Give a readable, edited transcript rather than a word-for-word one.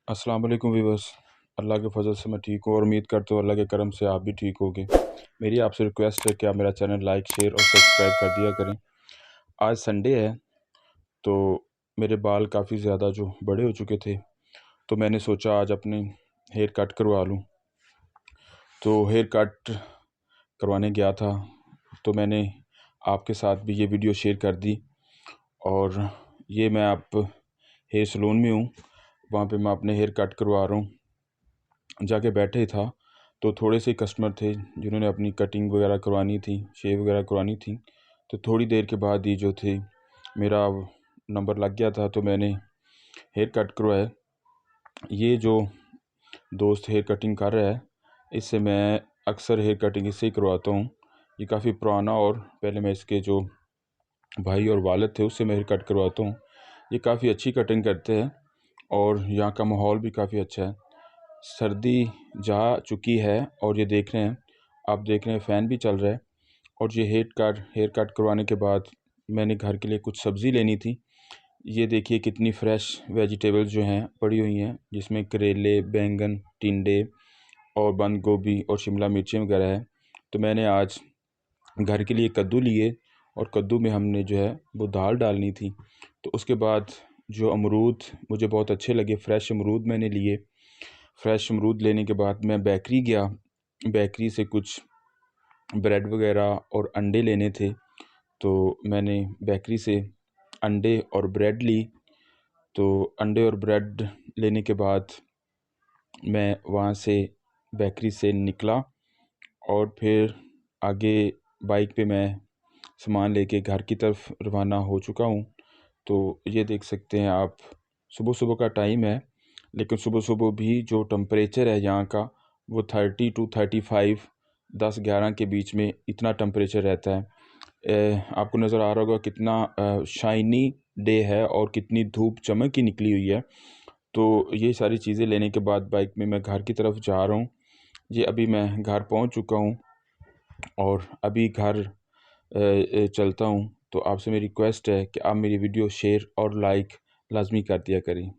अस्सलाम वालेकुम वीवर्स। अल्लाह के फजल से मैं ठीक हूँ और उम्मीद करता हूँ अल्लाह के करम से आप भी ठीक होगे। मेरी आपसे रिक्वेस्ट है कि आप मेरा चैनल लाइक शेयर और सब्सक्राइब कर दिया करें। आज संडे है तो मेरे बाल काफ़ी ज़्यादा जो बड़े हो चुके थे, तो मैंने सोचा आज अपने हेयर कट करवा लूँ। तो हेयर कट करवाने गया था तो मैंने आपके साथ भी ये वीडियो शेयर कर दी। और ये मैं आप हेयर सलून में हूँ, वहाँ पे मैं अपने हेयर कट करवा रहा हूँ। जाके बैठे था तो थोड़े से कस्टमर थे जिन्होंने अपनी कटिंग वगैरह करवानी थी, शेव वगैरह करवानी थी। तो थोड़ी देर के बाद ही जो थे मेरा नंबर लग गया था, तो मैंने हेयर कट करवाया। ये जो दोस्त हेयर कटिंग कर रहा है, इससे मैं अक्सर हेयर कटिंग इससे ही करवाता हूँ। ये काफ़ी पुराना और पहले मैं इसके जो भाई और वालिद थे उससे मैं हेयर कट करवाता हूँ। ये काफ़ी अच्छी कटिंग करते हैं और यहाँ का माहौल भी काफ़ी अच्छा है। सर्दी जा चुकी है और ये देख रहे हैं, आप देख रहे हैं फ़ैन भी चल रहा है। और ये हेयर कट करवाने के बाद मैंने घर के लिए कुछ सब्ज़ी लेनी थी। ये देखिए कितनी फ़्रेश वेजिटेबल्स जो हैं पड़ी हुई हैं, जिसमें करेले, बैंगन, टिंडे और बंद गोभी और शिमला मिर्चें वगैरह है। तो मैंने आज घर के लिए कद्दू लिए और कद्दू में हमने जो है वो दाल डालनी थी। तो उसके बाद जो अमरूद मुझे बहुत अच्छे लगे, फ़्रेश अमरूद मैंने लिए। फ़्रेश अमरूद लेने के बाद मैं बेकरी गया, बेकरी से कुछ ब्रेड वगैरह और अंडे लेने थे। तो मैंने बेकरी से अंडे और ब्रेड ली। तो अंडे और ब्रेड लेने के बाद मैं वहाँ से बेकरी से निकला और फिर आगे बाइक पे मैं सामान लेके घर की तरफ रवाना हो चुका हूँ। तो ये देख सकते हैं आप, सुबह सुबह का टाइम है, लेकिन सुबह सुबह भी जो टेम्परेचर है यहाँ का वो 30 टू 35, 10-11 के बीच में इतना टेम्परेचर रहता है। आपको नज़र आ रहा होगा कितना शाइनी डे है और कितनी धूप चमक की निकली हुई है। तो ये सारी चीज़ें लेने के बाद बाइक में मैं घर की तरफ जा रहा हूँ। ये अभी मैं घर पहुँच चुका हूँ और अभी घर चलता हूँ। तो आपसे मेरी रिक्वेस्ट है कि आप मेरी वीडियो शेयर और लाइक लाजमी कर दिया करें।